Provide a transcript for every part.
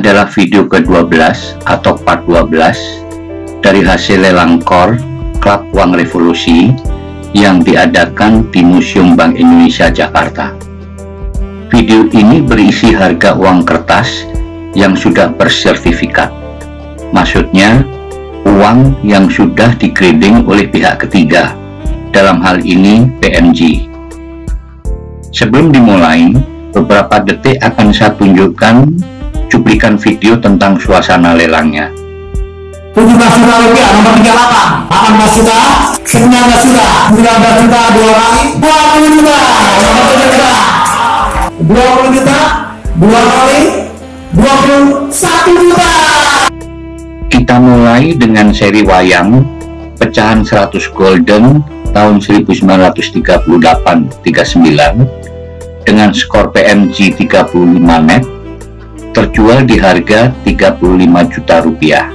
adalah video ke-12 atau part 12 dari hasil lelang KOR Klub Uang Revolusi yang diadakan di Museum Bank Indonesia Jakarta. Video ini berisi harga uang kertas yang sudah bersertifikat. Maksudnya, uang yang sudah di-grading oleh pihak ketiga, dalam hal ini PMG. Sebelum dimulai, beberapa detik akan saya tunjukkan cuplikan video tentang suasana lelangnya. 17 juta rupiah nomor 38, 18 juta, 19 juta, 19 juta, 2 kali, 20 juta, nomor 7 juta, 20 juta, 2 kali, 21 juta. Kita mulai dengan seri wayang pecahan 100 golden tahun 1938-39 dengan skor PMG 35 net, terjual di harga 35 juta rupiah.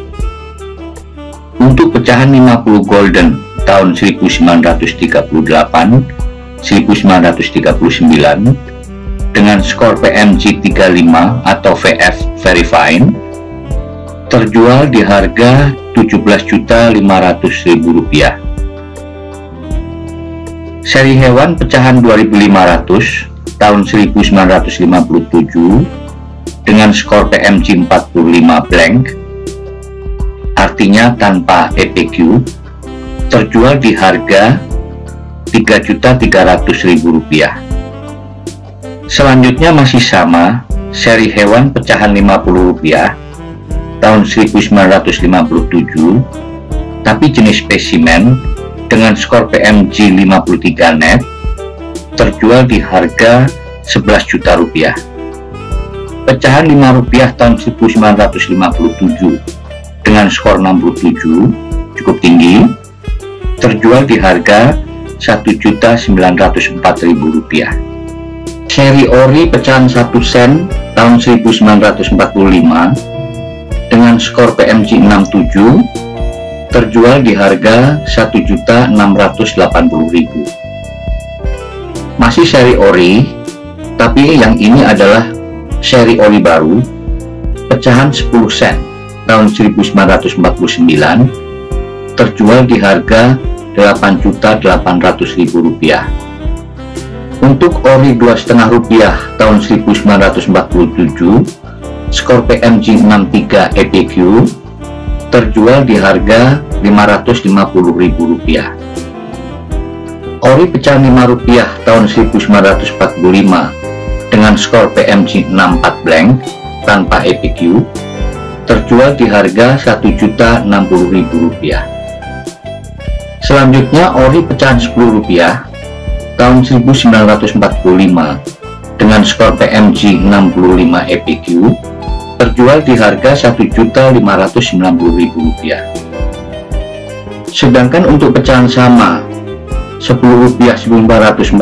Untuk pecahan 50 golden tahun 1938-1939 dengan skor PMG 35 atau VF Very Fine, terjual di harga 17.500.000 rupiah. Seri hewan pecahan 2500 tahun 1957 dengan skor PMG 45 blank, artinya tanpa EPQ, terjual di harga 3.300.000 rupiah. Selanjutnya masih sama, seri hewan pecahan 50 rupiah tahun 1957 tapi jenis spesimen dengan skor PMG 53 net, terjual di harga 11 juta rupiah. Pecahan 5 rupiah tahun 1957 dengan skor 67 cukup tinggi, terjual di harga 1.904.000 rupiah. Seri ori pecahan 1 sen tahun 1945 dengan skor PMG 67, terjual di harga 1.680.000. Masih seri ori, tapi yang ini adalah seri ori baru pecahan 10 sen tahun 1949, terjual di harga 8.800.000 rupiah. Untuk ori 2,5 rupiah tahun 1947, skor PMG 63 EPQ, terjual di harga 550.000 rupiah. Ori pecahan 5 rupiah tahun 1945 dengan skor PMG 64 blank tanpa EPQ, terjual di harga 1.060.000 rupiah. Selanjutnya ori pecahan 10 rupiah tahun 1945 dengan skor PMG 65 EPQ, terjual di harga 1.590.000 rupiah. Sedangkan untuk pecahan sama 10 rupiah 1945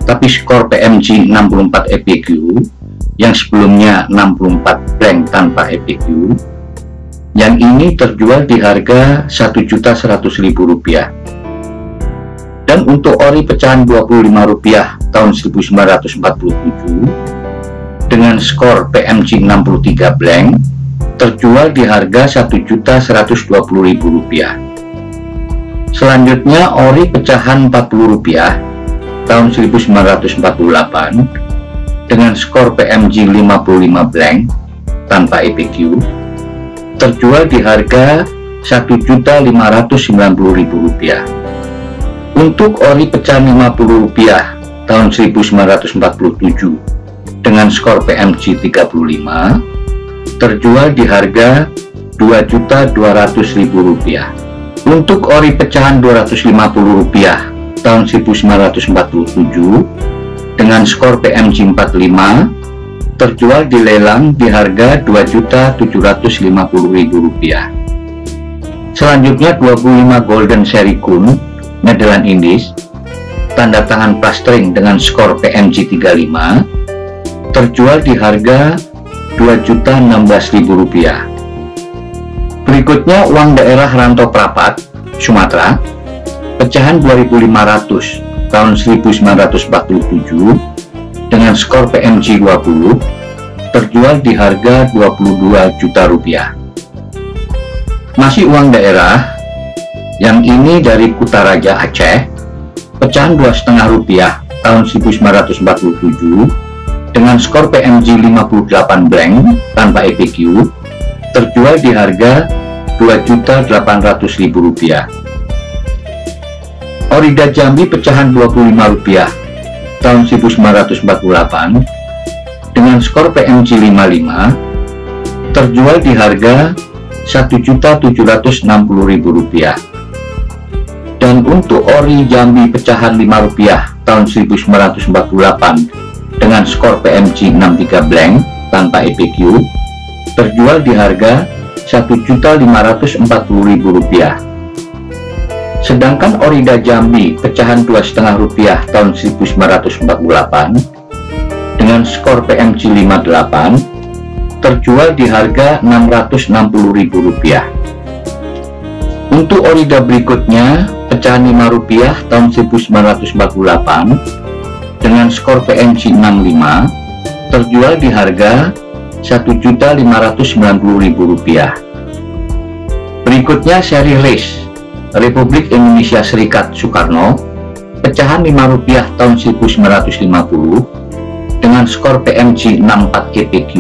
tapi skor PMG 64 EPQ yang sebelumnya 64 blank tanpa EPQ, yang ini terjual di harga 1.100.000 rupiah. Dan untuk ori pecahan 25 rupiah tahun 1947 dengan skor PMG 63 blank, terjual di harga 1.120.000 rupiah. Selanjutnya ori pecahan 40 rupiah tahun 1948 dengan skor PMG 55 blank tanpa EPQ, terjual di harga 1.590.000 rupiah. Untuk ori pecahan 50 rupiah tahun 1947 dengan skor PMG 35, terjual di harga 2.200.000 rupiah. Untuk ori pecahan 250 rupiah tahun 1947 dengan skor PMG 45, terjual di lelang di harga 2.750.000 rupiah. Selanjutnya 25 golden seri kun Netherlands Indies tanda tangan plastering dengan skor PMG 35, terjual di harga 2.016.000 rupiah. Berikutnya uang daerah Rantau Prapat, Sumatera, pecahan 2.500 tahun 1947 dengan skor PMG 20, terjual di harga 22 juta rupiah. Masih uang daerah, yang ini dari Kutaraja Aceh, pecahan 2,5 rupiah tahun 1947 dengan skor PMG 58 blank tanpa EPQ, terjual di harga 2.800.000 rupiah. Orida Jambi pecahan 25 rupiah tahun 1948 dengan skor PMG 55, terjual di harga 1.760.000 rupiah. Dan untuk ori Jambi pecahan 5 rupiah tahun 1948 dengan skor PMG 63 blank tanpa EPQ, terjual di harga 1.540.000 rupiah. Sedangkan orida Jambi pecahan 2,5 rupiah tahun 1948 dengan skor PMG 58, terjual di harga 660.000 rupiah. Untuk orida berikutnya, pecahan 5 rupiah tahun 1948 dengan skor PMG 65, terjual di harga 1.590.000 rupiah. Berikutnya seri list Republik Indonesia Serikat Soekarno, pecahan 5 rupiah tahun 1950 dengan skor PMG 64 EPQ,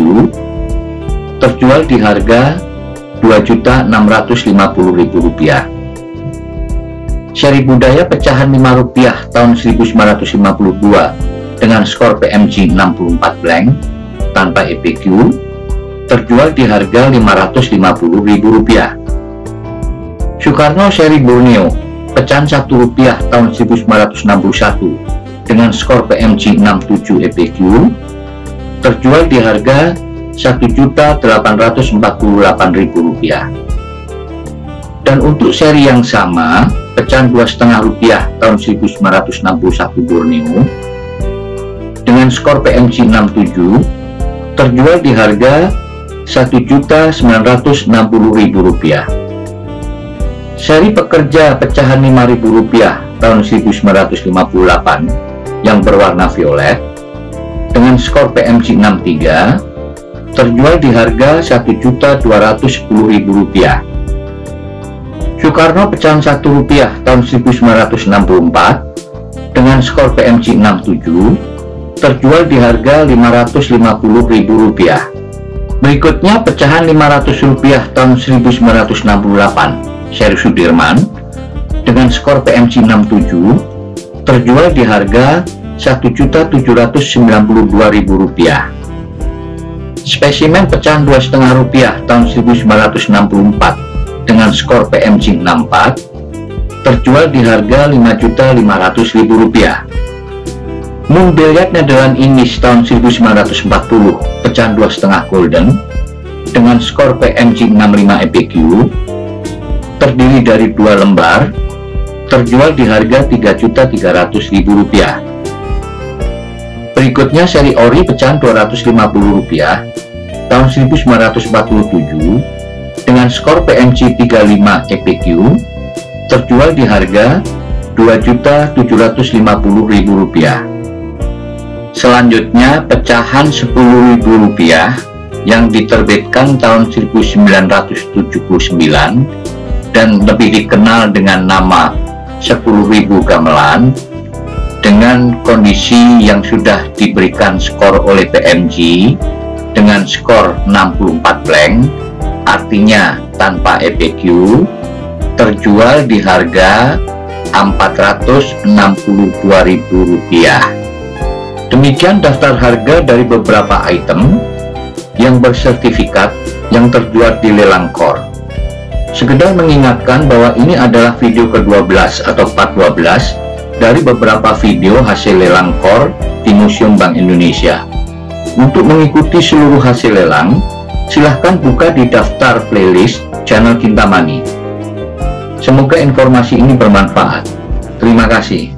terjual di harga 2.650.000 rupiah. Seri budaya pecahan 5 rupiah tahun 1952 dengan skor PMG 64 blank tanpa EPQ, terjual di harga 550.000 rupiah. Soekarno seri Borneo pecahan 1 rupiah tahun 1961 dengan skor PMG 67 EPQ, terjual di harga 1.848.000 rupiah. Dan untuk seri yang sama, pecahan 2,5 rupiah tahun 1961 Borneo dengan skor PMG 67, terjual di harga 1.960.000 rupiah. Seri pekerja pecahan 5.000 rupiah tahun 1958 yang berwarna violet dengan skor PMG 63, terjual di harga 1.210.000 rupiah. Soekarno pecahan 1 rupiah tahun 1964 dengan skor PMG 67, terjual di harga 550.000 rupiah. Berikutnya pecahan 500 rupiah tahun 1968 seri Sudirman dengan skor PMG 67, terjual di harga 1.792.000 rupiah. Spesimen pecahan 2,5 rupiah tahun 1964 dengan skor PMG 64, terjual di harga 5.500.000 rupiah. Moon Billiard Netherlands Indies tahun 1940 pecahan 2,5 golden dengan skor PMG 65 EPQ, terdiri dari 2 lembar, terjual di harga 3.300.000 rupiah. Berikutnya seri ori pecahan 250 rupiah tahun 1947 dengan skor PMG 35 EPQ, terjual di harga 2.750.000 rupiah. Selanjutnya pecahan 10.000 rupiah yang diterbitkan tahun 1979 dan lebih dikenal dengan nama 10.000 gamelan, dengan kondisi yang sudah diberikan skor oleh PMG dengan skor 64 blank, artinya tanpa EPQ, terjual di harga 462.000 rupiah. Demikian daftar harga dari beberapa item yang bersertifikat yang terjual di lelang core. Sekedar mengingatkan bahwa ini adalah video ke-12 atau part 12 dari beberapa video hasil lelang core di Museum Bank Indonesia. Untuk mengikuti seluruh hasil lelang, silahkan buka di daftar playlist channel Kintamani. Semoga informasi ini bermanfaat. Terima kasih.